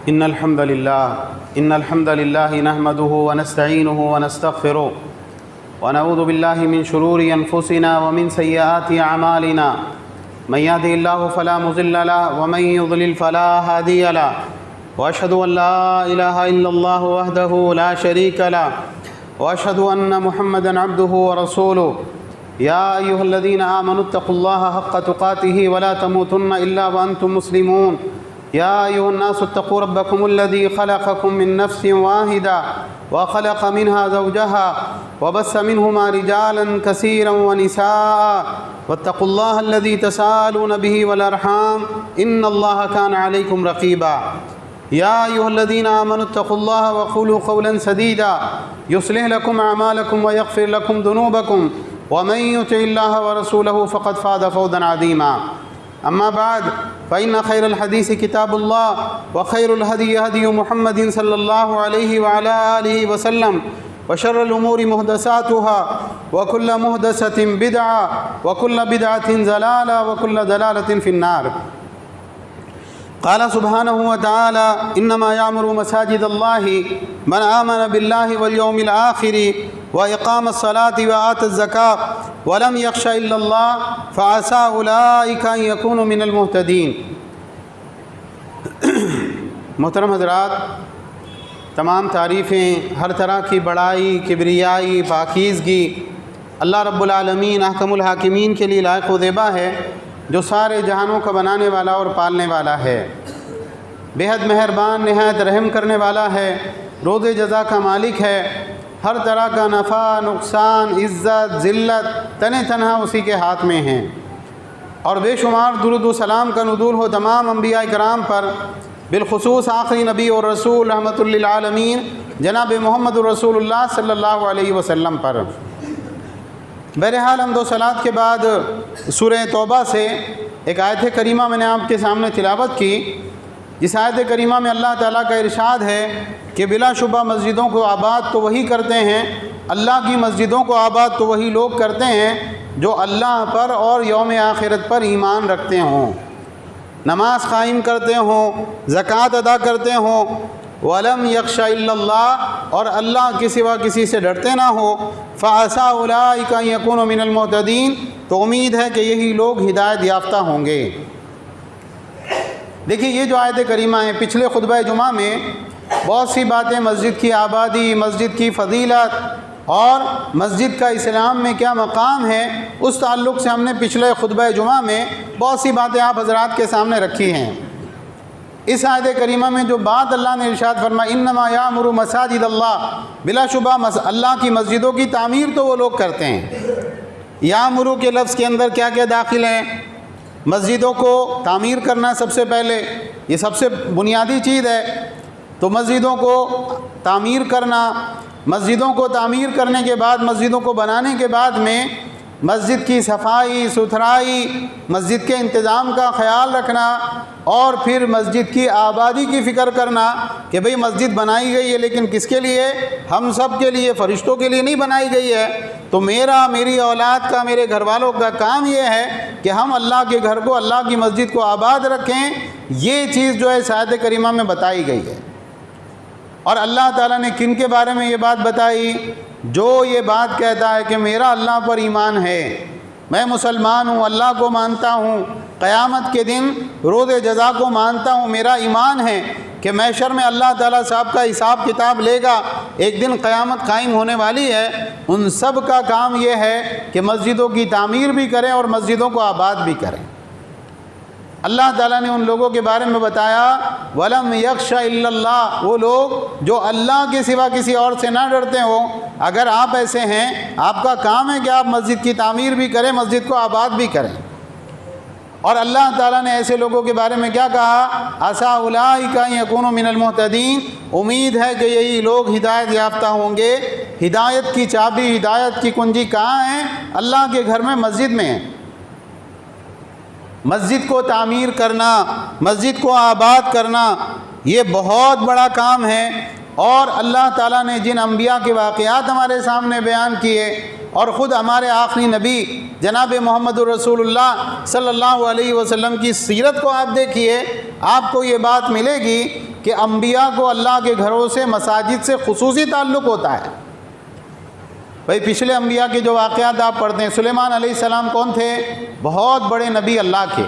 إن الحمد لله نحمده ونستعينه ونستغفره ونعوذ بالله من شرور أنفسنا ومن سيئات أعمالنا من يهده الله فلا مضل له ومن يضلل فلا هادي له وأشهد أن لا إله إلا الله وحده لا شريك له وأشهد أن محمدا عبده ورسوله يا أيها الذين آمنوا اتقوا الله حق تقاته ولا تموتن إلا وأنتم مسلمون يا أيها الناس اتقوا ربكم الذي خلقكم من نفس واحدة وخلق منها زوجها وبث منهما رجالا كثيرا ونساء واتقوا الله الذي تساءلون به والأرحام إن الله كان عليكم رقيبا يا أيها الذين آمنوا اتقوا الله وقولوا قولا سديدا يصلح لكم أعمالكم ويغفر لكم ذنوبكم ومن يطع الله ورسوله فقد فاز فوزا عظيما أما بعد فإن خير الحديث كتاب الله وخير الهدي هدي محمد صلى الله عليه وعلى آله وسلم وشر الأمور محدثاتها وكل محدثة بدعة وكل بدعة ضلالة وكل ضلالة في النار. قال سبحانه وتعالى إنما يعمر مساجد الله من آمن بالله واليوم الآخر وإقام الصلاة وآتى الزكاة ولم يخش إلا الله فعسى أولئك أن يكونوا من المهتدين. محترم حضرات، تمام تعریفیں، ہر طرح کی بڑائی، کبریائی، پاکیزگی اللہ رب العالمین احکم الحاکمین کے لیے لائق و زیبا ہے، جو سارے جہانوں کا بنانے والا اور پالنے والا ہے، بے حد مہربان، نہایت رحم کرنے والا ہے، روز جزا کا مالک ہے، ہر طرح کا نفع، نقصان، عزت، ذلت تنہ تنہا اسی کے ہاتھ میں ہیں، اور بے شمار درود و سلام کا نزول ہو تمام انبیاء کرام پر، بالخصوص آخری نبی اور رسول رحمۃ للعالمین جناب محمد رسول اللہ صلی اللہ علیہ وسلم پر. بہرحال حمد و صلوات کے بعد سورہ توبہ سے ایک آیت کریمہ میں نے آپ کے سامنے تلاوت کی، جس آیت کریمہ میں اللہ تعالیٰ کا ارشاد ہے کہ بلا شبہ مسجدوں کو آباد تو وہی کرتے ہیں، اللہ کی مسجدوں کو آباد تو وہی لوگ کرتے ہیں جو اللہ پر اور یوم آخرت پر ایمان رکھتے ہوں، نماز قائم کرتے ہوں، زکوٰۃ ادا کرتے ہوں، وَلَمْ يَخْشَ إِلَّا اللَّهِ، اور اللہ کے سوا کسی سے ڈرتے نہ ہو، فَعَسَىٰ أُولَٰئِكَ أَن يَكُونُوا مِنَ الْمُهْتَدِينَ، تو امید ہے کہ یہی لوگ ہدایت یافتہ ہوں گے. دیکھیے یہ جو آیت کریمہ ہیں، پچھلے خطبہ جمعہ میں بہت سی باتیں مسجد کی آبادی، مسجد کی فضیلت اور مسجد کا اسلام میں کیا مقام ہے، اس تعلق سے ہم نے پچھلے خطبہ جمعہ میں بہت سی باتیں آپ حضرات کے سامنے رکھی ہیں. اس آیت کریمہ میں جو بات اللہ نے ارشاد فرمایا انما یامر مساجد اللہ، بلا شبہ اللہ کی مسجدوں کی تعمیر تو وہ لوگ کرتے ہیں. یامرو کے لفظ کے اندر کیا کیا داخل ہیں؟ مسجدوں کو تعمیر کرنا سب سے پہلے، یہ سب سے بنیادی چیز ہے. تو مسجدوں کو تعمیر کرنا، مسجدوں کو تعمیر کرنے کے بعد، مسجدوں کو بنانے کے بعد میں مسجد کی صفائی ستھرائی، مسجد کے انتظام کا خیال رکھنا، اور پھر مسجد کی آبادی کی فکر کرنا کہ بھئی مسجد بنائی گئی ہے لیکن کس کے لیے؟ ہم سب کے لیے، فرشتوں کے لیے نہیں بنائی گئی ہے. تو میری اولاد کا، میرے گھر والوں کا کام یہ ہے کہ ہم اللہ کے گھر کو، اللہ کی مسجد کو آباد رکھیں. یہ چیز جو ہے اس آیت کریمہ میں بتائی گئی ہے. اور اللہ تعالیٰ نے کن کے بارے میں یہ بات بتائی؟ جو یہ بات کہتا ہے کہ میرا اللہ پر ایمان ہے، میں مسلمان ہوں، اللہ کو مانتا ہوں، قیامت کے دن روز جزا کو مانتا ہوں، میرا ایمان ہے کہ محشر میں اللہ تعالیٰ صاحب کا حساب کتاب لے گا، ایک دن قیامت قائم ہونے والی ہے. ان سب کا کام یہ ہے کہ مسجدوں کی تعمیر بھی کریں اور مسجدوں کو آباد بھی کریں. اللہ تعالیٰ نے ان لوگوں کے بارے میں بتایا وَلَمْ يَخْشَ إِلَّا اللَّهِ، وہ لوگ جو اللہ کے سوا کسی اور سے نہ ڈرتے ہوں. اگر آپ ایسے ہیں، آپ کا کام ہے کہ آپ مسجد کی تعمیر بھی کریں، مسجد کو آباد بھی کریں. اور اللہ تعالیٰ نے ایسے لوگوں کے بارے میں کیا کہا؟ عَسَىٰ أُولَٰئِكَ أَن يَكُونُوا مِنَ الْمُهْتَدِينَ، امید ہے کہ یہی لوگ ہدایت یافتہ ہوں گے. ہدایت کی چابی، ہدایت کی کنجی کہاں ہے؟ اللہ کے گھر میں، مسجد میں ہے. مسجد کو تعمیر کرنا، مسجد کو آباد کرنا، یہ بہت بڑا کام ہے. اور اللہ تعالیٰ نے جن انبیاء کے واقعات ہمارے سامنے بیان کیے، اور خود ہمارے آخری نبی جناب محمد رسول اللہ صلی اللہ علیہ وسلم کی سیرت کو آپ دیکھیے، آپ کو یہ بات ملے گی کہ انبیاء کو اللہ کے گھروں سے، مساجد سے خصوصی تعلق ہوتا ہے۔ بھئی پچھلے انبیاء کے جو واقعات آپ پڑھتے ہیں، سلیمان علیہ السلام کون تھے؟ بہت بڑے نبی اللہ کے،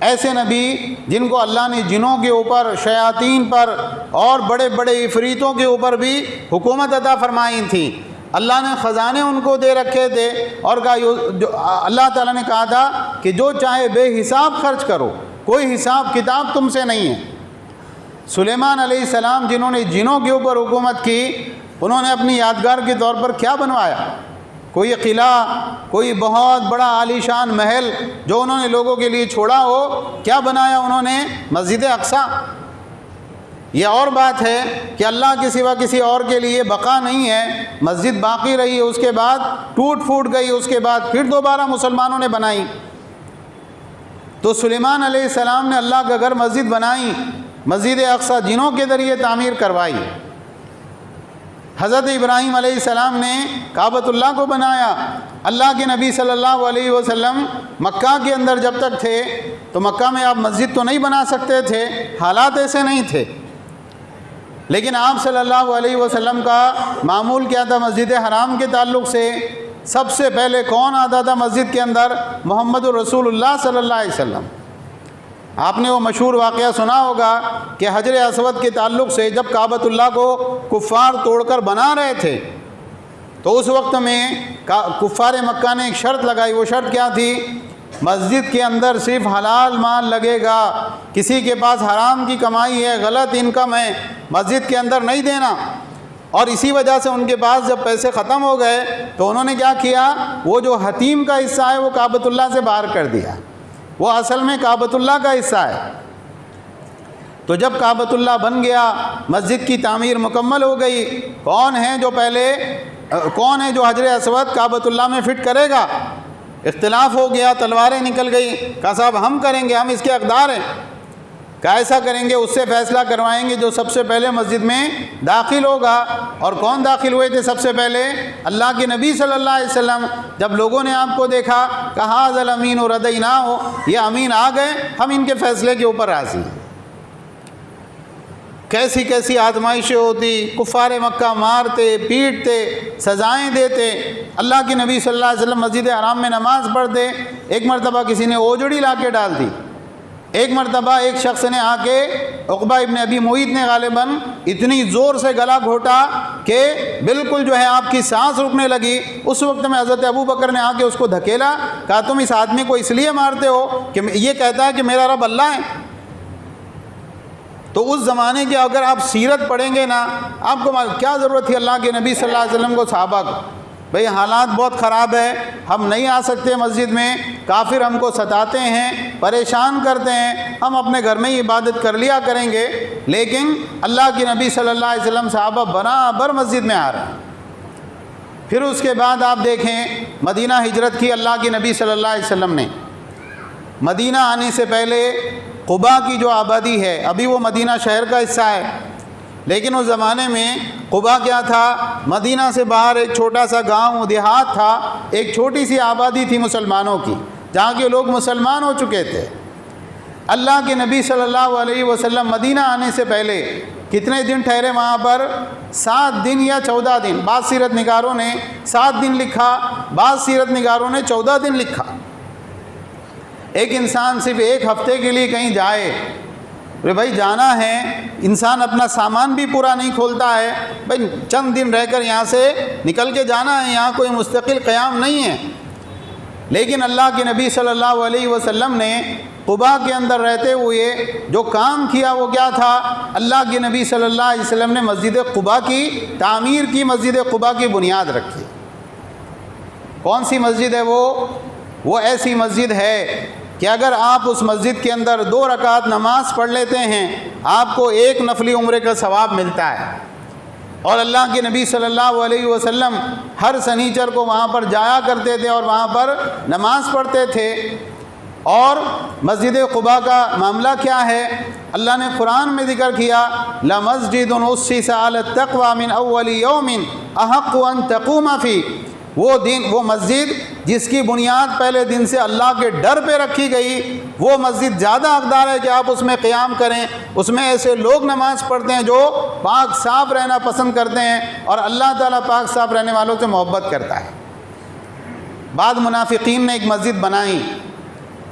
ایسے نبی جن کو اللہ نے جنوں کے اوپر، شیاطین پر اور بڑے بڑے عفریتوں کے اوپر بھی حکومت عطا فرمائی تھی۔ اللہ نے خزانے ان کو دے رکھے تھے اور اللہ تعالیٰ نے کہا تھا کہ جو چاہے بے حساب خرچ کرو، کوئی حساب کتاب تم سے نہیں ہے۔ سلیمان علیہ السلام جنہوں نے جنوں کے اوپر حکومت کی، انہوں نے اپنی یادگار کے طور پر کیا بنوایا؟ کوئی قلعہ، کوئی بہت بڑا عالیشان محل جو انہوں نے لوگوں کے لیے چھوڑا ہو، کیا بنایا انہوں نے؟ مسجد اقصی۔ یہ اور بات ہے کہ اللہ کے سوا کسی اور کے لیے بقا نہیں ہے، مسجد باقی رہی، اس کے بعد ٹوٹ پھوٹ گئی، اس کے بعد پھر دوبارہ مسلمانوں نے بنائی۔ تو سلیمان علیہ السلام نے اللہ کا گھر مسجد بنائی، مسجد اقصی جنوں کے ذریعے تعمیر کروائی۔ حضرت ابراہیم علیہ السلام نے کعبۃ اللہ کو بنایا۔ اللہ کے نبی صلی اللہ علیہ وسلم مکہ کے اندر جب تک تھے تو مکہ میں آپ مسجد تو نہیں بنا سکتے تھے، حالات ایسے نہیں تھے، لیکن آپ صلی اللہ علیہ وسلم کا معمول کیا تھا؟ مسجد حرام کے تعلق سے سب سے پہلے کون آتا تھا مسجد کے اندر؟ محمد رسول اللہ صلی اللہ علیہ وسلم۔ آپ نے وہ مشہور واقعہ سنا ہوگا کہ حجر اسود کے تعلق سے جب کعبۃ اللہ کو کفار توڑ کر بنا رہے تھے تو اس وقت میں کفار مکہ نے ایک شرط لگائی۔ وہ شرط کیا تھی؟ مسجد کے اندر صرف حلال مال لگے گا، کسی کے پاس حرام کی کمائی ہے، غلط انکم ہے، مسجد کے اندر نہیں دینا۔ اور اسی وجہ سے ان کے پاس جب پیسے ختم ہو گئے تو انہوں نے کیا کیا؟ وہ جو حتیم کا حصہ ہے وہ کعبۃ اللہ سے باہر کر دیا، وہ اصل میں کعبۃ اللہ کا حصہ ہے۔ تو جب کعبۃ اللہ بن گیا، مسجد کی تعمیر مکمل ہو گئی، کون ہے جو حجر اسود کعبۃ اللہ میں فٹ کرے گا؟ اختلاف ہو گیا، تلواریں نکل گئی، کہا صاحب ہم کریں گے، ہم اس کے حقدار ہیں۔ کہا ایسا کریں گے، اس سے فیصلہ کروائیں گے جو سب سے پہلے مسجد میں داخل ہوگا۔ اور کون داخل ہوئے تھے سب سے پہلے؟ اللہ کے نبی صلی اللہ علیہ وسلم۔ جب لوگوں نے آپ کو دیکھا، کہا ذل امین و ردیناہ، یہ امین آ گئے، ہم ان کے فیصلے کے اوپر راضی ہیں۔ کیسی کیسی آزمائشیں ہوتی، کفار مکہ مارتے، پیٹتے، سزائیں دیتے۔ اللہ کے نبی صلی اللہ علیہ وسلم مسجد حرام میں نماز پڑھتے، ایک مرتبہ کسی نے اوجڑی لا کے ڈال دی، ایک مرتبہ ایک شخص نے آ کے، عقبہ ابن ابی معیط نے غالباً اتنی زور سے گلا گھوٹا کہ بالکل جو ہے آپ کی سانس رکنے لگی۔ اس وقت میں حضرت ابو بکر نے آ کے اس کو دھکیلا، کہا تم اس آدمی کو اس لیے مارتے ہو کہ یہ کہتا ہے کہ میرا رب اللہ ہے۔ تو اس زمانے کی اگر آپ سیرت پڑھیں گے نا، آپ کو کیا ضرورت تھی اللہ کے نبی صلی اللہ علیہ وسلم کو، صحابہ کو؟ بھئی حالات بہت خراب ہے، ہم نہیں آ سکتے مسجد میں، کافر ہم کو ستاتے ہیں، پریشان کرتے ہیں، ہم اپنے گھر میں ہی عبادت کر لیا کریں گے۔ لیکن اللہ کے نبی صلی اللہ علیہ وسلم صحابہ برابر مسجد میں آ رہے ہیں۔ پھر اس کے بعد آپ دیکھیں، مدینہ ہجرت کی اللہ کے نبی صلی اللہ علیہ وسلم نے۔ مدینہ آنے سے پہلے قباء کی جو آبادی ہے، ابھی وہ مدینہ شہر کا حصہ ہے، لیکن اس زمانے میں قباء کیا تھا؟ مدینہ سے باہر ایک چھوٹا سا گاؤں دیہات تھا، ایک چھوٹی سی آبادی تھی مسلمانوں کی، جہاں کے لوگ مسلمان ہو چکے تھے۔ اللہ کے نبی صلی اللہ علیہ وسلم مدینہ آنے سے پہلے کتنے دن ٹھہرے وہاں پر؟ 7 دن یا 14 دن۔ بعض سیرت نگاروں نے 7 دن لکھا، بعض سیرت نگاروں نے 14 دن لکھا۔ ایک انسان صرف ایک ہفتے کے لیے کہیں جائے، بھائی جانا ہے، انسان اپنا سامان بھی پورا نہیں کھولتا ہے، بھائی چند دن رہ کر یہاں سے نکل کے جانا ہے، یہاں کوئی مستقل قیام نہیں ہے۔ لیکن اللہ کے نبی صلی اللہ علیہ وسلم نے قباء کے اندر رہتے ہوئے جو کام کیا وہ کیا تھا؟ اللہ کے نبی صلی اللہ علیہ وسلم نے مسجد قباء کی تعمیر کی، مسجد قباء کی بنیاد رکھی۔ کون سی مسجد ہے وہ ایسی مسجد ہے کہ اگر آپ اس مسجد کے اندر 2 رکعت نماز پڑھ لیتے ہیں، آپ کو 1 نفلی عمرے کا ثواب ملتا ہے۔ اور اللہ کے نبی صلی اللہ علیہ وسلم ہر سنیچر کو وہاں پر جایا کرتے تھے اور وہاں پر نماز پڑھتے تھے۔ اور مسجد قباء کا معاملہ کیا ہے؟ اللہ نے قرآن میں ذکر کیا، لَمَسْجِدٌ أُسِّسَ عَلَى التَّقْوَى مِنْ أَوَّلِ يَوْمٍ أَحَقُّ أَن تَقُومَ فِيهِ، وہ دین، وہ مسجد جس کی بنیاد پہلے دن سے اللہ کے ڈر پہ رکھی گئی، وہ مسجد زیادہ حقدار ہے کہ آپ اس میں قیام کریں۔ اس میں ایسے لوگ نماز پڑھتے ہیں جو پاک صاف رہنا پسند کرتے ہیں، اور اللہ تعالیٰ پاک صاف رہنے والوں سے محبت کرتا ہے۔ بعض منافقین نے ایک مسجد بنائی،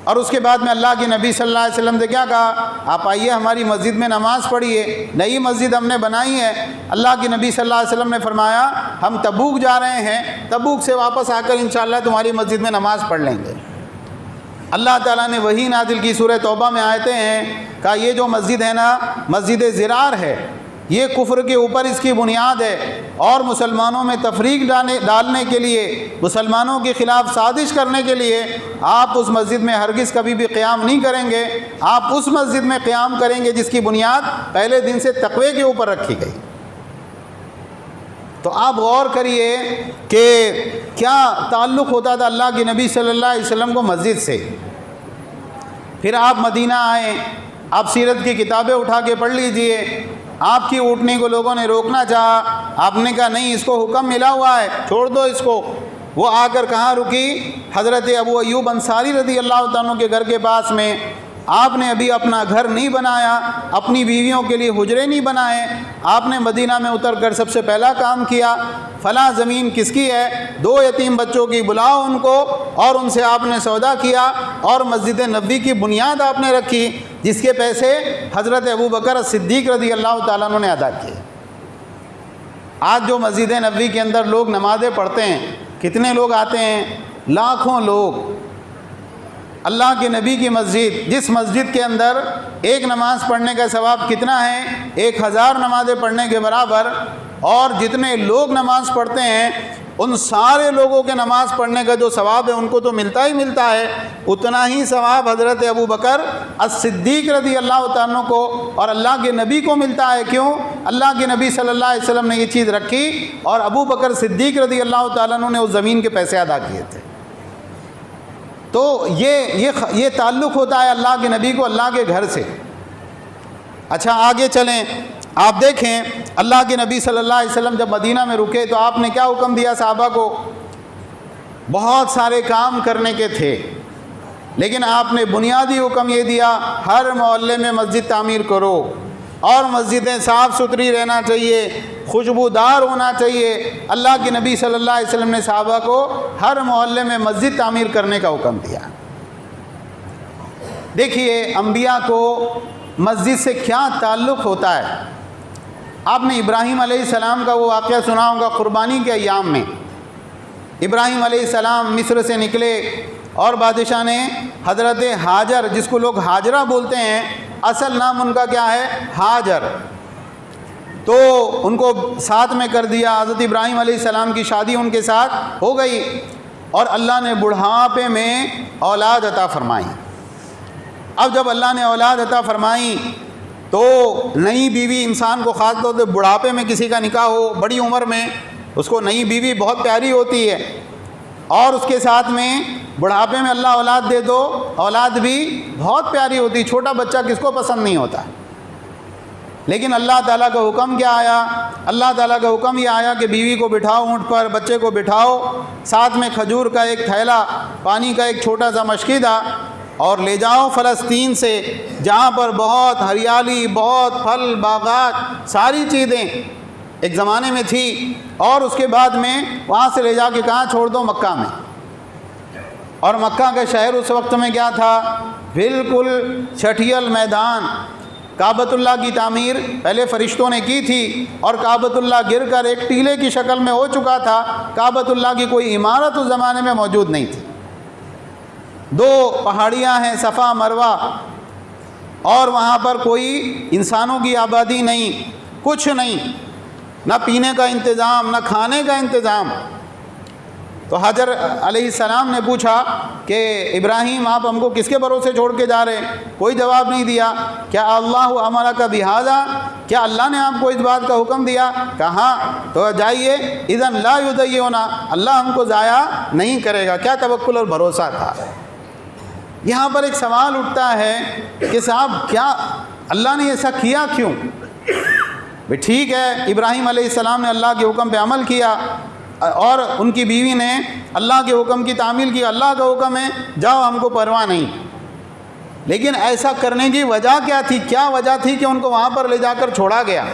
اور اس کے بعد میں اللہ کے نبی صلی اللہ علیہ وسلم سے کیا کہا، آپ آئیے ہماری مسجد میں نماز پڑھیے، نئی مسجد ہم نے بنائی ہے۔ اللہ کے نبی صلی اللہ علیہ وسلم نے فرمایا ہم تبوک جا رہے ہیں، تبوک سے واپس آ کر انشاءاللہ تمہاری مسجد میں نماز پڑھ لیں گے۔ اللہ تعالیٰ نے وہی نازل کی، سورہ توبہ میں آیتیں ہیں، کہا یہ جو مسجد ہے نا، مسجد زرار ہے، یہ کفر کے اوپر اس کی بنیاد ہے، اور مسلمانوں میں تفریق ڈالنے کے لیے، مسلمانوں کے خلاف سازش کرنے کے لیے آپ اس مسجد میں ہرگز کبھی بھی قیام نہیں کریں گے۔ آپ اس مسجد میں قیام کریں گے جس کی بنیاد پہلے دن سے تقوی کے اوپر رکھی گئی۔ تو آپ غور کریے کہ کیا تعلق ہوتا تھا اللہ کے نبی صلی اللہ علیہ وسلم کو مسجد سے۔ پھر آپ مدینہ آئے، آپ سیرت کی کتابیں اٹھا کے پڑھ لیجئے، آپ کی اونٹنی کو لوگوں نے روکنا چاہا، آپ نے کہا نہیں، اس کو حکم ملا ہوا ہے، چھوڑ دو اس کو۔ وہ آ کر کہاں رکی؟ حضرت ابو ایوب انصاری رضی اللہ تعالیٰ کے گھر کے پاس میں۔ آپ نے ابھی اپنا گھر نہیں بنایا، اپنی بیویوں کے لیے حجرے نہیں بنائے، آپ نے مدینہ میں اتر کر سب سے پہلا کام کیا، فلاں زمین کس کی ہے، 2 یتیم بچوں کی بلاؤ ان کو، اور ان سے آپ نے سودا کیا، اور مسجد نبوی کی بنیاد آپ نے رکھی، جس کے پیسے حضرت ابوبکر صدیق رضی اللہ تعالیٰ عنہ نے ادا کیے۔ آج جو مسجد نبوی کے اندر لوگ نمازیں پڑھتے ہیں، کتنے لوگ آتے ہیں؟ لاکھوں لوگ۔ اللہ کے نبی کی مسجد، جس مسجد کے اندر ایک نماز پڑھنے کا ثواب کتنا ہے؟ 1000 نمازیں پڑھنے کے برابر، اور جتنے لوگ نماز پڑھتے ہیں ان سارے لوگوں کے نماز پڑھنے کا جو ثواب ہے ان کو تو ملتا ہی ملتا ہے، اتنا ہی ثواب حضرت ابوبکر الصدیق رضی اللہ تعالیٰ عنہ کو اور اللہ کے نبی کو ملتا ہے۔ کیوں؟ اللہ کے نبی صلی اللہ علیہ وسلم نے یہ چیز رکھی، اور ابوبکر صدیق رضی اللہ تعالیٰ عنہ نے اس زمین کے پیسے ادا کیے تھے۔ تو یہ تعلق ہوتا ہے اللہ کے نبی کو اللہ کے گھر سے۔ اچھا آگے چلیں، آپ دیکھیں اللہ کے نبی صلی اللہ علیہ وسلم جب مدینہ میں رکے تو آپ نے کیا حکم دیا صحابہ کو؟ بہت سارے کام کرنے کے تھے، لیکن آپ نے بنیادی حکم یہ دیا، ہر محلے میں مسجد تعمیر کرو، اور مسجدیں صاف ستھری رہنا چاہیے، خوشبودار ہونا چاہیے۔ اللہ کے نبی صلی اللہ علیہ وسلم نے صحابہ کو ہر محلے میں مسجد تعمیر کرنے کا حکم دیا۔ دیکھیے انبیاء کو مسجد سے کیا تعلق ہوتا ہے۔ آپ نے ابراہیم علیہ السلام کا وہ واقعہ سنا ہوگا قربانی کے ایام میں۔ ابراہیم علیہ السلام مصر سے نکلے، اور بادشاہ نے حضرت ہاجر، جس کو لوگ ہاجرہ بولتے ہیں، اصل نام ان کا کیا ہے؟ ہاجر، تو ان کو ساتھ میں کر دیا۔ حضرت ابراہیم علیہ السلام کی شادی ان کے ساتھ ہو گئی، اور اللہ نے بڑھاپے میں اولاد عطا فرمائی۔ اب جب اللہ نے اولاد عطا فرمائی تو نئی بیوی انسان کو، خاص طور سے بڑھاپے میں کسی کا نکاح ہو، بڑی عمر میں، اس کو نئی بیوی بہت پیاری ہوتی ہے، اور اس کے ساتھ میں بڑھاپے میں اللہ اولاد دے دو، اولاد بھی بہت پیاری ہوتی۔ چھوٹا بچہ کس کو پسند نہیں ہوتا؟ لیکن اللہ تعالیٰ کا حکم کیا آیا؟ اللہ تعالیٰ کا حکم یہ آیا کہ بیوی کو بٹھاؤ اونٹ پر، بچے کو بٹھاؤ، ساتھ میں کھجور کا ایک تھیلا، پانی کا ایک چھوٹا سا مشکیدہ، اور لے جاؤ فلسطین سے، جہاں پر بہت ہریالی، بہت پھل باغات، ساری چیزیں ایک زمانے میں تھی، اور اس کے بعد میں وہاں سے لے جا کے کہاں چھوڑ دو؟ مکہ میں۔ اور مکہ کا شہر اس وقت میں کیا تھا؟ بالکل چھٹیل میدان۔ کعبۃ اللہ کی تعمیر پہلے فرشتوں نے کی تھی، اور کعبۃ اللہ گر کر ایک ٹیلے کی شکل میں ہو چکا تھا۔ کعبۃ اللہ کی کوئی عمارت اس زمانے میں موجود نہیں تھی۔ 2 پہاڑیاں ہیں، صفا مروہ، اور وہاں پر کوئی انسانوں کی آبادی نہیں، کچھ نہیں، نہ پینے کا انتظام، نہ کھانے کا انتظام۔ تو حاجر علیہ السلام نے پوچھا کہ ابراہیم آپ ہم کو کس کے بھروسے چھوڑ کے جا رہے ہیں؟ کوئی جواب نہیں دیا۔ کیا اللہ امرک بہذا، کیا اللہ نے آپ کو اس بات کا حکم دیا؟ کہا تو جائیے، اذن لا یضیعنا، اللہ ہم کو ضائع نہیں کرے گا۔ کیا توکل اور بھروسہ تھا۔ یہاں پر ایک سوال اٹھتا ہے کہ صاحب کیا اللہ نے ایسا کیا کیوں؟ ٹھیک ہے، ابراہیم علیہ السلام نے اللہ کے حکم پہ عمل کیا، اور ان کی بیوی نے اللہ کے حکم کی تعمیل کی، اللہ کا حکم ہے جاؤ، ہم کو پرواہ نہیں۔ لیکن ایسا کرنے کی وجہ کیا تھی؟ کیا وجہ تھی کہ ان کو وہاں پر لے جا کر چھوڑا گیا؟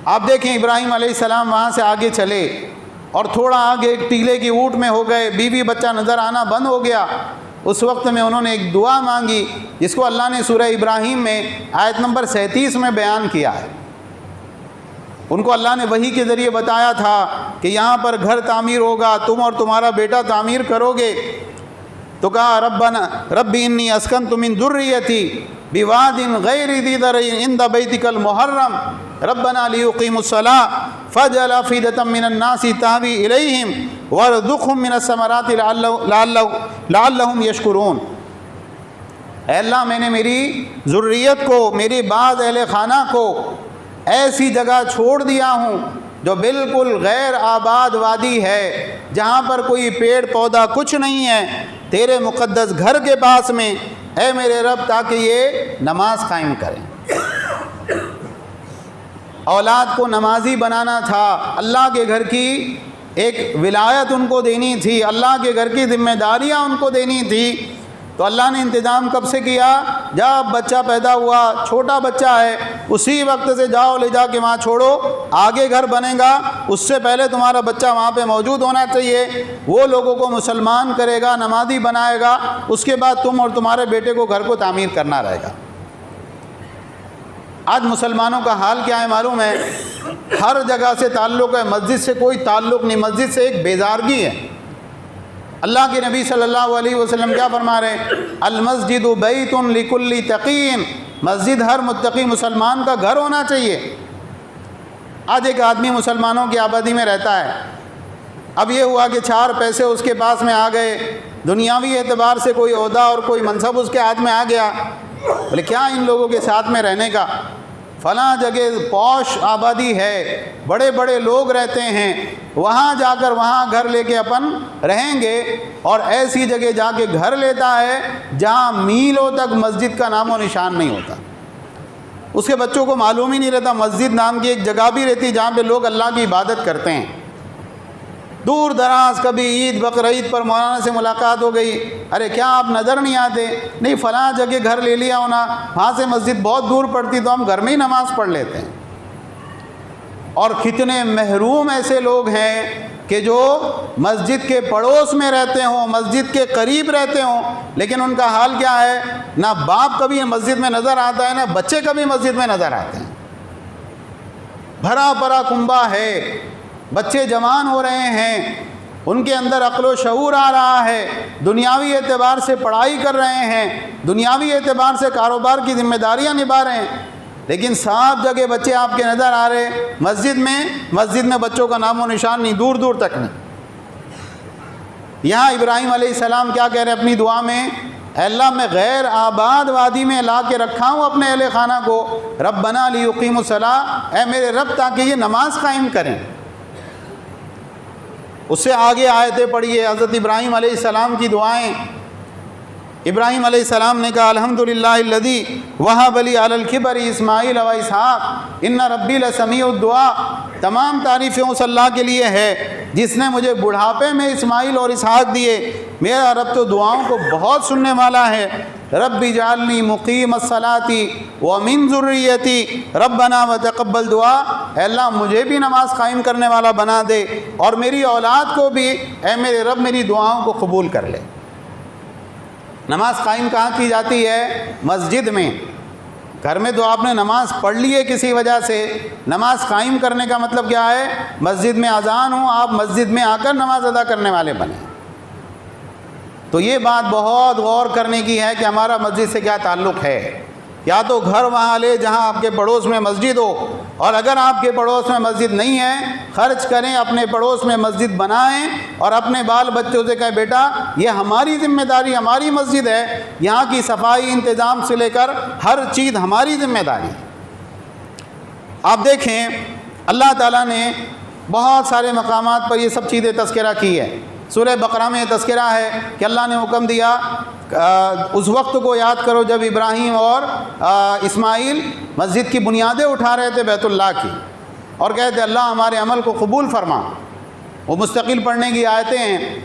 آپ دیکھیں ابراہیم علیہ السلام وہاں سے آگے چلے اور تھوڑا آگے ایک ٹیلے کی اونٹ میں ہو گئے، بیوی بچہ نظر آنا بند ہو گیا۔ اس وقت میں انہوں نے ایک دعا مانگی جس کو اللہ نے سورہ ابراہیم میں آیت نمبر 37 میں بیان کیا ہے۔ ان کو اللہ نے وحی کے ذریعے بتایا تھا کہ یہاں پر گھر تعمیر ہوگا، تم اور تمہارا بیٹا تعمیر کرو گے، تو کہا ربی انی اسکنت من ذریتی بواد غیر ذی زرع عند بیتک المحرم ربنا لیقیموا الصلاۃ فاجعل افئدۃ من الناس تہوی الیہم وارزقہم من الثمرات لعلہم یشکرون۔ اے اللہ، میں نے میری ذریت کو، میری بعض اہل خانہ کو ایسی جگہ چھوڑ دیا ہوں جو بالکل غیر آباد وادی ہے، جہاں پر کوئی پیڑ پودا کچھ نہیں ہے، تیرے مقدس گھر کے پاس میں، اے میرے رب، تاکہ یہ نماز قائم کریں۔ اولاد کو نمازی بنانا تھا، اللہ کے گھر کی ایک ولایت ان کو دینی تھی، اللہ کے گھر کی ذمہ داریاں ان کو دینی تھی۔ تو اللہ نے انتظام کب سے کیا؟ جب بچہ پیدا ہوا، چھوٹا بچہ ہے، اسی وقت سے جاؤ، لے جا کے وہاں چھوڑو، آگے گھر بنے گا، اس سے پہلے تمہارا بچہ وہاں پہ موجود ہونا چاہیے، وہ لوگوں کو مسلمان کرے گا، نمازی بنائے گا، اس کے بعد تم اور تمہارے بیٹے کو گھر کو تعمیر کرنا رہے گا۔ آج مسلمانوں کا حال کیا ہے معلوم ہے؟ ہر جگہ سے تعلق ہے، مسجد سے کوئی تعلق نہیں، مسجد سے ایک بیزارگی ہے۔ اللہ کے نبی صلی اللہ علیہ وسلم کیا فرما رہے ہیں؟ المسجد بیت لکل تقی، مسجد ہر متقی مسلمان کا گھر ہونا چاہیے۔ آج ایک آدمی مسلمانوں کی آبادی میں رہتا ہے، اب یہ ہوا کہ 4 پیسے اس کے پاس میں آ گئے، دنیاوی اعتبار سے کوئی عہدہ اور کوئی منصب اس کے ہاتھ میں آ گیا، بولے کیا ان لوگوں کے ساتھ میں رہنے کا؟ فلاں جگہ پوش آبادی ہے، بڑے بڑے لوگ رہتے ہیں، وہاں جا کر وہاں گھر لے کے اپن رہیں گے، اور ایسی جگہ جا کے گھر لیتا ہے جہاں میلوں تک مسجد کا نام و نشان نہیں ہوتا۔ اس کے بچوں کو معلوم ہی نہیں رہتا مسجد نام کی ایک جگہ بھی رہتی جہاں پہ لوگ اللہ کی عبادت کرتے ہیں۔ دور دراز کبھی عید بقرعید پر مولانا سے ملاقات ہو گئی، ارے کیا آپ نظر نہیں آتے؟ نہیں، فلاں جگہ گھر لے لیا ہونا، وہاں سے مسجد بہت دور پڑتی تو ہم گھر میں ہی نماز پڑھ لیتے ہیں۔ اور کتنے محروم ایسے لوگ ہیں کہ جو مسجد کے پڑوس میں رہتے ہوں، مسجد کے قریب رہتے ہوں، لیکن ان کا حال کیا ہے؟ نہ باپ کبھی مسجد میں نظر آتا ہے، نہ بچے کبھی مسجد میں نظر آتے ہیں۔ بھرا پڑا کنبہ ہے، بچے جوان ہو رہے ہیں، ان کے اندر عقل و شعور آ رہا ہے، دنیاوی اعتبار سے پڑھائی کر رہے ہیں، دنیاوی اعتبار سے کاروبار کی ذمہ داریاں نبھا رہے ہیں، لیکن صاف جگہ بچے آپ کے نظر آ رہے، مسجد میں بچوں کا نام و نشان نہیں، دور دور تک نہیں۔ یہاں ابراہیم علیہ السلام کیا کہہ رہے اپنی دعا میں؟ اے اللہ، میں غیر آباد وادی میں لا کے رکھا ہوں اپنے اہل خانہ کو، ربنا لیقیموا الصلاۃ، اے میرے رب تاکہ یہ نماز قائم کریں۔ اس سے آگے آیتیں پڑھیے، حضرت ابراہیم علیہ السلام کی دعائیں۔ ابراہیم علیہ السلام نے کہا الحمدللہ الذی وہب لی علی الکبر اسماعیل و اسحاق ان ربی لسمیع الدعاء، تمام تعریفیں اس اللہ کے لیے ہے جس نے مجھے بڑھاپے میں اسماعیل اور اسحاق دیے، میرا رب تو دعاؤں کو بہت سننے والا ہے۔ رب اجعلنی مقیم الصلاۃ ومن ذریتی ربنا وتقبل دعا، اے اللہ مجھے بھی نماز قائم کرنے والا بنا دے اور میری اولاد کو بھی، اے میرے رب میری دعاؤں کو قبول کر لے۔ نماز قائم کہاں کی جاتی ہے؟ مسجد میں۔ گھر میں تو آپ نے نماز پڑھ لی ہے کسی وجہ سے، نماز قائم کرنے کا مطلب کیا ہے؟ مسجد میں اذان ہو، آپ مسجد میں آ کر نماز ادا کرنے والے بنیں۔ تو یہ بات بہت غور کرنے کی ہے کہ ہمارا مسجد سے کیا تعلق ہے۔ یا تو گھر وہاں لے جہاں آپ کے پڑوس میں مسجد ہو، اور اگر آپ کے پڑوس میں مسجد نہیں ہے، خرچ کریں، اپنے پڑوس میں مسجد بنائیں، اور اپنے بال بچوں سے کہیں بیٹا یہ ہماری ذمہ داری، ہماری مسجد ہے، یہاں کی صفائی انتظام سے لے کر ہر چیز ہماری ذمہ داری ہے۔ آپ دیکھیں اللہ تعالیٰ نے بہت سارے مقامات پر یہ سب چیزیں تذکرہ کی ہے۔ سورہ بقرہ میں تذکرہ ہے کہ اللہ نے حکم دیا اس وقت کو یاد کرو جب ابراہیم اور اسماعیل مسجد کی بنیادیں اٹھا رہے تھے بیت اللہ کی، اور کہتے اللہ ہمارے عمل کو قبول فرما۔ وہ مستقل پڑھنے کی آیتیں ہیں۔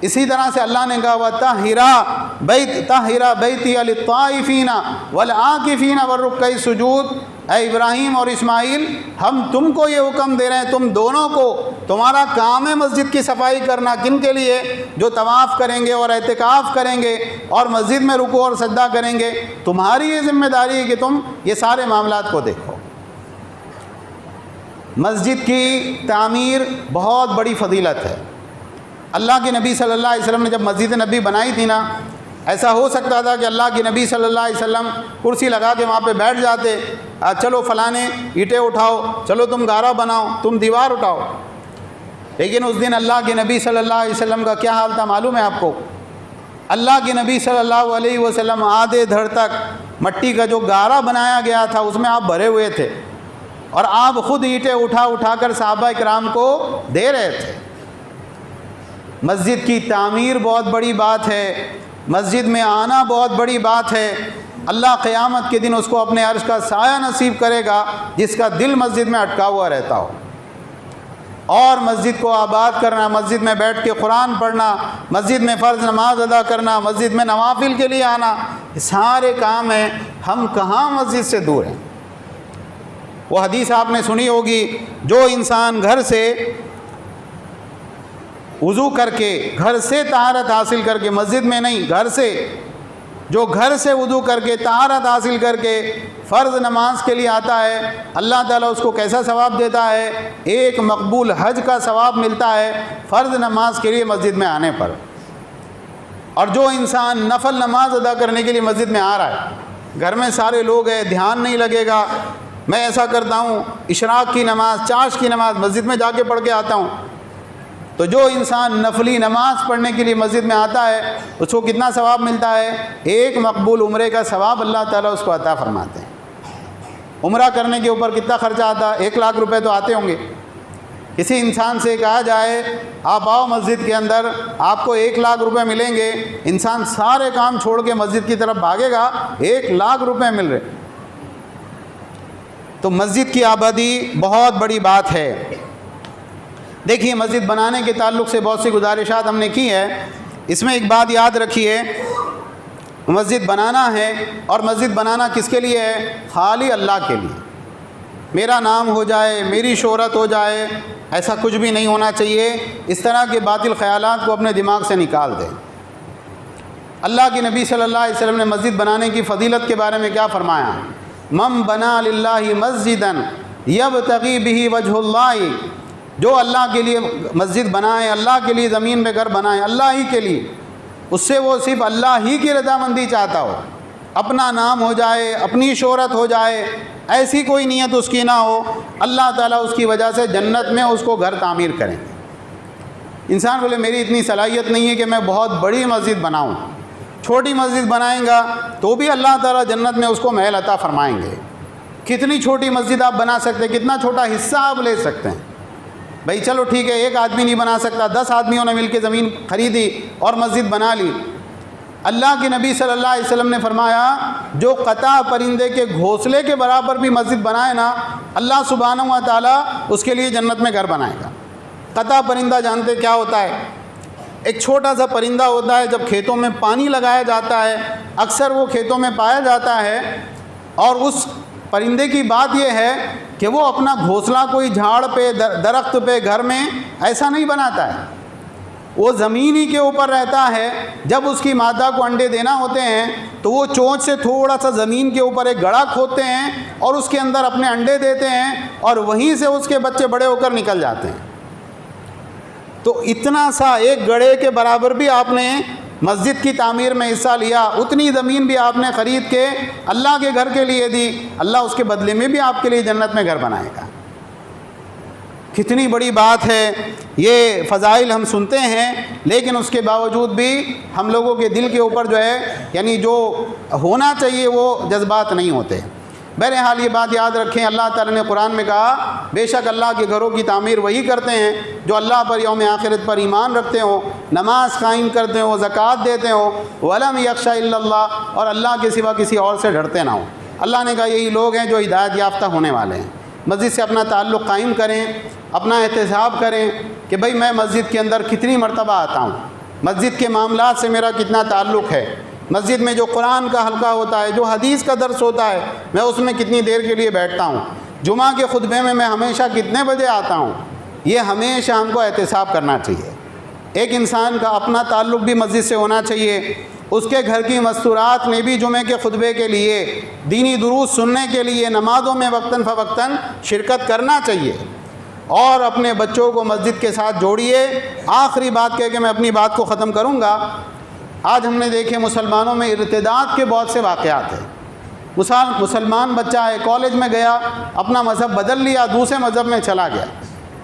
اسی طرح سے اللہ نے کہا طَهِّرَ بَيْتِيَ لِلطَّائِفِينَ وَالْعَاكِفِينَ وَالرُّكَّعِ السُّجُودِ، اے ابراہیم اور اسماعیل، ہم تم کو یہ حکم دے رہے ہیں، تم دونوں کو، تمہارا کام ہے مسجد کی صفائی کرنا۔ کن کے لیے؟ جو طواف کریں گے اور اعتکاف کریں گے اور مسجد میں رکوع اور سجدہ کریں گے، تمہاری یہ ذمہ داری ہے کہ تم یہ سارے معاملات کو دیکھو۔ مسجد کی تعمیر بہت بڑی فضیلت ہے۔ اللہ کے نبی صلی اللہ علیہ وسلم نے جب مسجد نبی بنائی تھی نا، ایسا ہو سکتا تھا کہ اللہ کے نبی صلی اللہ علیہ وسلم کرسی لگا کے وہاں پہ بیٹھ جاتے، چلو فلانے اینٹیں اٹھاؤ، چلو تم گارا بناؤ، تم دیوار اٹھاؤ۔ لیکن اس دن اللہ کے نبی صلی اللہ علیہ وسلم کا کیا حال تھا معلوم ہے آپ کو؟ اللہ کے نبی صلی اللہ علیہ وسلم آدھے دھڑ تک مٹی کا جو گارا بنایا گیا تھا اس میں آپ بھرے ہوئے تھے، اور آپ خود اینٹیں اٹھا کر صحابہ کرام کو دے رہے تھے۔ مسجد کی تعمیر بہت بڑی بات ہے، مسجد میں آنا بہت بڑی بات ہے۔ اللہ قیامت کے دن اس کو اپنے عرش کا سایہ نصیب کرے گا جس کا دل مسجد میں اٹکا ہوا رہتا ہو۔ اور مسجد کو آباد کرنا، مسجد میں بیٹھ کے قرآن پڑھنا، مسجد میں فرض نماز ادا کرنا، مسجد میں نوافل کے لیے آنا، یہ سارے کام ہیں۔ ہم کہاں مسجد سے دور ہیں؟ وہ حدیث آپ نے سنی ہوگی، جو انسان گھر سے وضو کر کے، گھر سے طہارت حاصل کر کے، مسجد میں نہیں، گھر سے، جو گھر سے وضو کر کے طہارت حاصل کر کے فرض نماز کے لیے آتا ہے، اللہ تعالیٰ اس کو کیسا ثواب دیتا ہے؟ ایک مقبول حج کا ثواب ملتا ہے فرض نماز کے لیے مسجد میں آنے پر۔ اور جو انسان نفل نماز ادا کرنے کے لیے مسجد میں آ رہا ہے، گھر میں سارے لوگ ہیں، دھیان نہیں لگے گا، میں ایسا کرتا ہوں اشراق کی نماز، چاش کی نماز مسجد میں جا کے پڑھ کے آتا ہوں، تو جو انسان نفلی نماز پڑھنے کے لیے مسجد میں آتا ہے اس کو کتنا ثواب ملتا ہے؟ ایک مقبول عمرے کا ثواب اللہ تعالیٰ اس کو عطا فرماتے ہیں۔ عمرہ کرنے کے اوپر کتنا خرچہ آتا ہے؟ 1 لاکھ روپے تو آتے ہوں گے۔ کسی انسان سے کہا جائے آپ آؤ مسجد کے اندر، آپ کو 1 لاکھ روپے ملیں گے، انسان سارے کام چھوڑ کے مسجد کی طرف بھاگے گا، 1 لاکھ روپے مل رہے۔ تو مسجد کی آبادی بہت بڑی بات ہے۔ دیکھیے، مسجد بنانے کے تعلق سے بہت سی گزارشات ہم نے کی ہے۔ اس میں ایک بات یاد رکھیے، مسجد بنانا ہے، اور مسجد بنانا کس کے لیے ہے؟ خالی اللہ کے لیے۔ میرا نام ہو جائے، میری شہرت ہو جائے، ایسا کچھ بھی نہیں ہونا چاہیے۔ اس طرح کے باطل خیالات کو اپنے دماغ سے نکال دیں۔ اللہ کے نبی صلی اللہ علیہ وسلم نے مسجد بنانے کی فضیلت کے بارے میں کیا فرمایا؟ من بنا للہ مسجدا یبتغی بہ وجہ اللہ، جو اللہ کے لیے مسجد بنائے، اللہ کے لیے زمین میں گھر بنائے، اللہ ہی کے لیے، اس سے وہ صرف اللہ ہی کی رضامندی چاہتا ہو، اپنا نام ہو جائے، اپنی شہرت ہو جائے، ایسی کوئی نیت اس کی نہ ہو، اللہ تعالیٰ اس کی وجہ سے جنت میں اس کو گھر تعمیر کریں گے۔ انسان بولے میری اتنی صلاحیت نہیں ہے کہ میں بہت بڑی مسجد بناؤں، چھوٹی مسجد بنائیں گا تو بھی اللہ تعالیٰ جنت میں اس کو محل عطا فرمائیں گے۔ کتنی چھوٹی مسجد آپ بنا سکتے ہیں، کتنا چھوٹا حصہ آپ لے سکتے ہیں؟ بھائی چلو ٹھیک ہے، ایک آدمی نہیں بنا سکتا، 10 آدمیوں نے مل کے زمین خریدی اور مسجد بنا لی۔ اللہ کے نبی صلی اللہ علیہ وسلم نے فرمایا جو قطع پرندے کے گھونسلے کے برابر بھی مسجد بنائے نا، اللہ سبحانہ و تعالیٰ اس کے لیے جنت میں گھر بنائے گا۔ قطع پرندہ جانتے کیا ہوتا ہے؟ ایک چھوٹا سا پرندہ ہوتا ہے، جب کھیتوں میں پانی لگایا جاتا ہے، اکثر وہ کھیتوں میں پایا جاتا ہے، اور اس پرندے کی بات یہ ہے کہ وہ اپنا گھونسلہ کوئی جھاڑ پہ، درخت پہ، گھر میں ایسا نہیں بناتا ہے، وہ زمین ہی کے اوپر رہتا ہے۔ جب اس کی مادہ کو انڈے دینا ہوتے ہیں تو وہ چونچ سے تھوڑا سا زمین کے اوپر ایک گڑھا کھودتے ہیں اور اس کے اندر اپنے انڈے دیتے ہیں، اور وہیں سے اس کے بچے بڑے ہو کر نکل جاتے ہیں۔ تو اتنا سا ایک گڑھے کے برابر بھی آپ نے مسجد کی تعمیر میں حصہ لیا، اتنی زمین بھی آپ نے خرید کے اللہ کے گھر کے لیے دی، اللہ اس کے بدلے میں بھی آپ کے لیے جنت میں گھر بنائے گا۔ کتنی بڑی بات ہے۔ یہ فضائل ہم سنتے ہیں، لیکن اس کے باوجود بھی ہم لوگوں کے دل کے اوپر جو ہے، یعنی جو ہونا چاہیے وہ جذبات نہیں ہوتے۔ بہرحال یہ بات یاد رکھیں، اللہ تعالیٰ نے قرآن میں کہا بے شک اللہ کے گھروں کی تعمیر وہی کرتے ہیں جو اللہ پر، یوم آخرت پر ایمان رکھتے ہوں، نماز قائم کرتے ہوں، زکوٰۃ دیتے ہوں، وَلَمْ يَخْشَ إِلَّا اللَّهَ، اور اللہ کے سوا کسی اور سے ڈرتے نہ ہوں۔ اللہ نے کہا یہی لوگ ہیں جو ہدایت یافتہ ہونے والے ہیں۔ مسجد سے اپنا تعلق قائم کریں، اپنا احتساب کریں کہ بھئی میں مسجد کے اندر کتنی مرتبہ آتا ہوں، مسجد کے معاملات سے میرا کتنا تعلق ہے، مسجد میں جو قرآن کا حلقہ ہوتا ہے، جو حدیث کا درس ہوتا ہے، میں اس میں کتنی دیر کے لیے بیٹھتا ہوں، جمعہ کے خطبے میں ہمیشہ کتنے بجے آتا ہوں۔ یہ ہمیشہ ہم کو احتساب کرنا چاہیے۔ ایک انسان کا اپنا تعلق بھی مسجد سے ہونا چاہیے، اس کے گھر کی مستورات میں بھی جمعے کے خطبے کے لیے، دینی دروس سننے کے لیے نمازوں میں وقتاً فوقتاً شرکت کرنا چاہیے، اور اپنے بچوں کو مسجد کے ساتھ جوڑیے۔ آخری بات کہہ کے میں اپنی بات کو ختم کروں گا۔ آج ہم نے دیکھے مسلمانوں میں ارتداد کے بہت سے واقعات ہیں۔ مسلمان بچہ ہے، کالج میں گیا، اپنا مذہب بدل لیا، دوسرے مذہب میں چلا گیا۔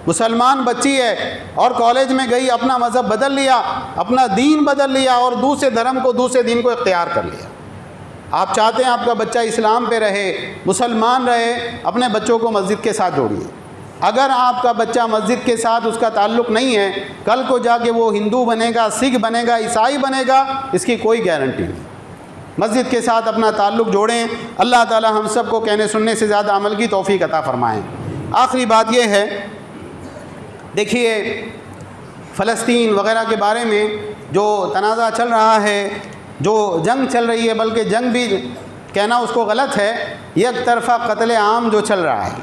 مسلمان بچی ہے اور کالج میں گئی، اپنا مذہب بدل لیا، اپنا دین بدل لیا اور دوسرے دھرم کو، دوسرے دین کو اختیار کر لیا۔ آپ چاہتے ہیں آپ کا بچہ اسلام پہ رہے، مسلمان رہے، اپنے بچوں کو مسجد کے ساتھ جوڑیے۔ اگر آپ کا بچہ مسجد کے ساتھ اس کا تعلق نہیں ہے، کل کو جا کے وہ ہندو بنے گا، سکھ بنے گا، عیسائی بنے گا، اس کی کوئی گارنٹی نہیں۔ مسجد کے ساتھ اپنا تعلق جوڑیں۔ اللہ تعالی ہم سب کو کہنے سننے سے زیادہ عمل کی توفیق عطا فرمائیں۔ آخری بات یہ ہے، دیکھیے فلسطین وغیرہ کے بارے میں جو تنازع چل رہا ہے، جو جنگ چل رہی ہے، بلکہ جنگ بھی کہنا اس کو غلط ہے، یک طرفہ قتل عام جو چل رہا ہے،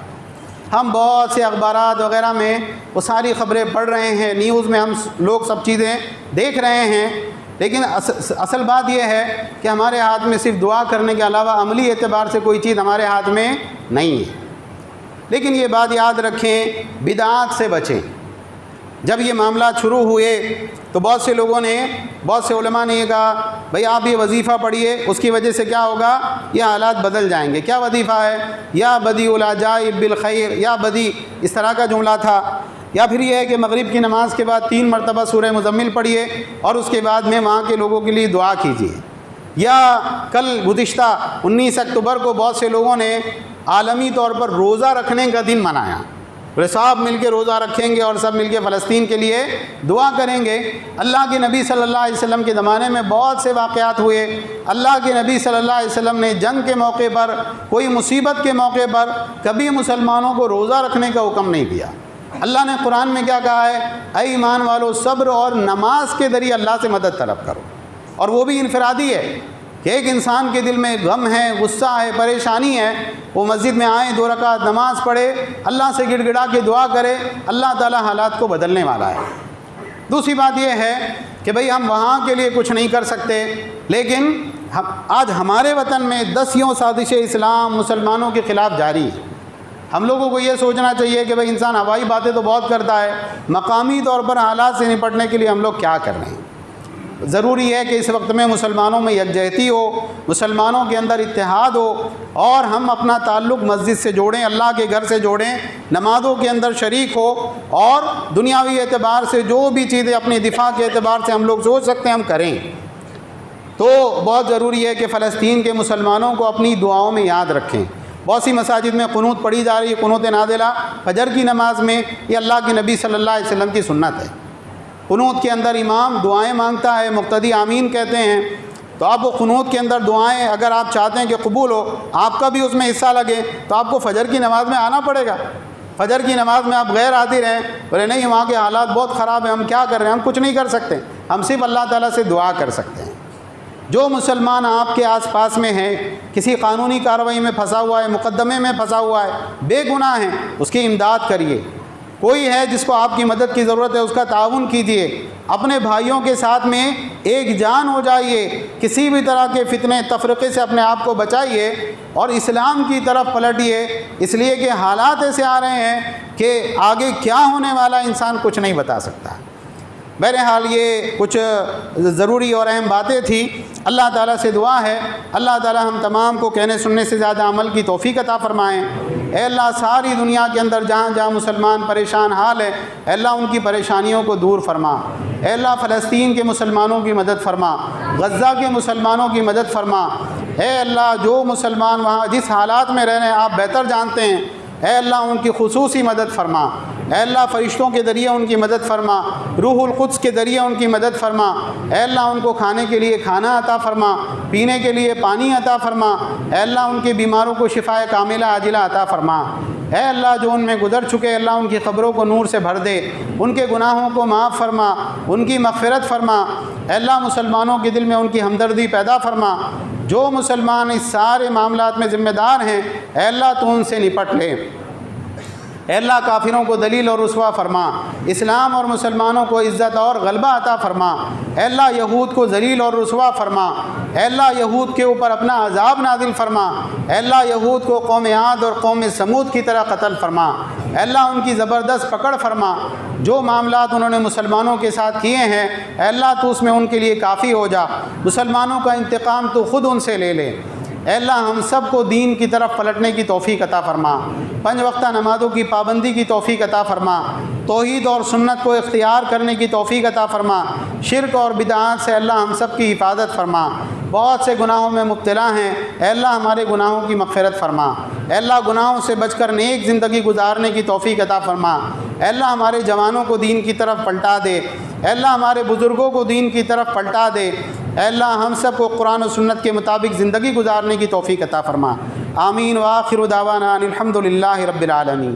ہم بہت سے اخبارات وغیرہ میں وہ ساری خبریں پڑھ رہے ہیں، نیوز میں ہم لوگ سب چیزیں دیکھ رہے ہیں، لیکن اصل بات یہ ہے کہ ہمارے ہاتھ میں صرف دعا کرنے کے علاوہ عملی اعتبار سے کوئی چیز ہمارے ہاتھ میں نہیں ہے۔ لیکن یہ بات یاد رکھیں، بدعات سے بچیں۔ جب یہ معاملات شروع ہوئے تو بہت سے لوگوں نے، بہت سے علماء نے یہ کہا بھئی آپ یہ وظیفہ پڑھیے، اس کی وجہ سے کیا ہوگا، یہ حالات بدل جائیں گے۔ کیا وظیفہ ہے؟ یا بدیع العجائب بالخیر، یا بدیع، اس طرح کا جملہ تھا۔ یا پھر یہ ہے کہ مغرب کی نماز کے بعد 3 مرتبہ سورہ مزمل پڑھیے اور اس کے بعد میں وہاں کے لوگوں کے لیے دعا کیجیے۔ یا کل گزشتہ 19 اکتوبر کو بہت سے لوگوں نے عالمی طور پر روزہ رکھنے کا دن منایا، سب مل کے روزہ رکھیں گے اور سب مل کے فلسطین کے لیے دعا کریں گے۔ اللہ کے نبی صلی اللہ علیہ وسلم کے زمانے میں بہت سے واقعات ہوئے۔ اللہ کے نبی صلی اللہ علیہ وسلم نے جنگ کے موقع پر، کوئی مصیبت کے موقع پر کبھی مسلمانوں کو روزہ رکھنے کا حکم نہیں دیا۔ اللہ نے قرآن میں کیا کہا ہے؟ اے ایمان والو، صبر اور نماز کے ذریعے اللہ سے مدد طلب کرو، اور وہ بھی انفرادی ہے کہ ایک انسان کے دل میں غم ہے، غصہ ہے، پریشانی ہے، وہ مسجد میں آئے، 2 رکعت نماز پڑھے، اللہ سے گڑ گڑا کے دعا کرے، اللہ تعالی حالات کو بدلنے والا ہے۔ دوسری بات یہ ہے کہ بھئی ہم وہاں کے لیے کچھ نہیں کر سکتے، لیکن آج ہمارے وطن میں 10 سازش اسلام مسلمانوں کے خلاف جاری ہے۔ ہم لوگوں کو یہ سوچنا چاہیے کہ بھئی انسان ہوائی باتیں تو بہت کرتا ہے، مقامی طور پر حالات سے نپٹنے کے لیے ہم لوگ کیا کر رہے ہیں؟ ضروری ہے کہ اس وقت میں مسلمانوں میں یکجہتی ہو، مسلمانوں کے اندر اتحاد ہو، اور ہم اپنا تعلق مسجد سے جوڑیں، اللہ کے گھر سے جوڑیں، نمازوں کے اندر شریک ہو، اور دنیاوی اعتبار سے جو بھی چیزیں اپنی دفاع کے اعتبار سے ہم لوگ سوچ سکتے ہیں ہم کریں۔ تو بہت ضروری ہے کہ فلسطین کے مسلمانوں کو اپنی دعاؤں میں یاد رکھیں۔ بہت سی مساجد میں قنوت پڑھی جا رہی ہے، قنوت نازلہ فجر کی نماز میں، یہ اللہ کے نبی صلی اللہ علیہ وسلم کی سنت ہے۔ قنوت کے اندر امام دعائیں مانگتا ہے، مقتدی آمین کہتے ہیں، تو آپ وہ قنوت کے اندر دعائیں اگر آپ چاہتے ہیں کہ قبول ہو، آپ کا بھی اس میں حصہ لگے، تو آپ کو فجر کی نماز میں آنا پڑے گا۔ فجر کی نماز میں آپ غیر حاضر ہیں، بولے نہیں وہاں کے حالات بہت خراب ہیں، ہم کیا کر رہے ہیں؟ ہم کچھ نہیں کر سکتے، ہم صرف اللہ تعالیٰ سے دعا کر سکتے ہیں۔ جو مسلمان آپ کے آس پاس میں ہیں، کسی قانونی کارروائی میں پھنسا ہوا ہے، مقدمے میں پھنسا ہوا ہے، بے گناہ ہیں، اس کی امداد کریے۔ کوئی ہے جس کو آپ کی مدد کی ضرورت ہے، اس کا تعاون کیجیے۔ اپنے بھائیوں کے ساتھ میں ایک جان ہو جائیے، کسی بھی طرح کے فتنے تفرقے سے اپنے آپ کو بچائیے اور اسلام کی طرف پلٹیے، اس لیے کہ حالات ایسے آ رہے ہیں کہ آگے کیا ہونے والا انسان کچھ نہیں بتا سکتا۔ بہرحال یہ کچھ ضروری اور اہم باتیں تھیں۔ اللہ تعالیٰ سے دعا ہے اللہ تعالیٰ ہم تمام کو کہنے سننے سے زیادہ عمل کی توفیق عطا فرمائیں۔ اے اللہ ساری دنیا کے اندر جہاں جہاں مسلمان پریشان حال ہے، اے اللہ ان کی پریشانیوں کو دور فرما۔ اے اللہ فلسطین کے مسلمانوں کی مدد فرما، غزہ کے مسلمانوں کی مدد فرما۔ اے اللہ جو مسلمان وہاں جس حالات میں رہ رہے ہیں آپ بہتر جانتے ہیں، اے اللہ ان کی خصوصی مدد فرما۔ اے اللہ فرشتوں کے ذریعے ان کی مدد فرما، روح القدس کے ذریعے ان کی مدد فرما۔ اے اللہ ان کو کھانے کے لیے کھانا عطا فرما، پینے کے لیے پانی عطا فرما۔ اے اللہ ان کے بیماروں کو شفائے کاملہ عاجلہ عطا فرما۔ اے اللہ جو ان میں گزر چکے اللہ ان کی قبروں کو نور سے بھر دے، ان کے گناہوں کو معاف فرما، ان کی مغفرت فرما۔ اے اللہ مسلمانوں کے دل میں ان کی ہمدردی پیدا فرما۔ جو مسلمان اس سارے معاملات میں ذمہ دار ہیں اے اللہ تو ان سے نپٹ لے۔ اے اللہ کافروں کو دلیل اور رسوا فرما، اسلام اور مسلمانوں کو عزت اور غلبہ عطا فرما۔ اے اللہ یہود کو ذلیل اور رسوا فرما، اے اللہ یہود کے اوپر اپنا عذاب نازل فرما۔ اے اللہ یہود کو قوم عاد اور قوم سمود کی طرح قتل فرما۔ اے اللہ ان کی زبردست پکڑ فرما۔ جو معاملات انہوں نے مسلمانوں کے ساتھ کیے ہیں اے اللہ تو اس میں ان کے لیے کافی ہو جا، مسلمانوں کا انتقام تو خود ان سے لے لے۔ اے اللہ ہم سب کو دین کی طرف پلٹنے کی توفیق عطا فرما، 5 وقتہ نمازوں کی پابندی کی توفیق عطا فرما، توحید اور سنت کو اختیار کرنے کی توفیق عطا فرما، شرک اور بدعات سے اللہ ہم سب کی حفاظت فرما۔ بہت سے گناہوں میں مبتلا ہیں اے اللہ ہمارے گناہوں کی مغفرت فرما۔ اے اللہ گناہوں سے بچ کر نیک زندگی گزارنے کی توفیق عطا فرما۔ اے اللہ ہمارے جوانوں کو دین کی طرف پلٹا دے، اے اللہ ہمارے بزرگوں کو دین کی طرف پلٹا دے۔ اے اللہ ہم سب کو قرآن و سنت کے مطابق زندگی گزارنے کی توفیق عطا فرما۔ آمین وآخر دعوانا ان الحمد للہ رب العالمین۔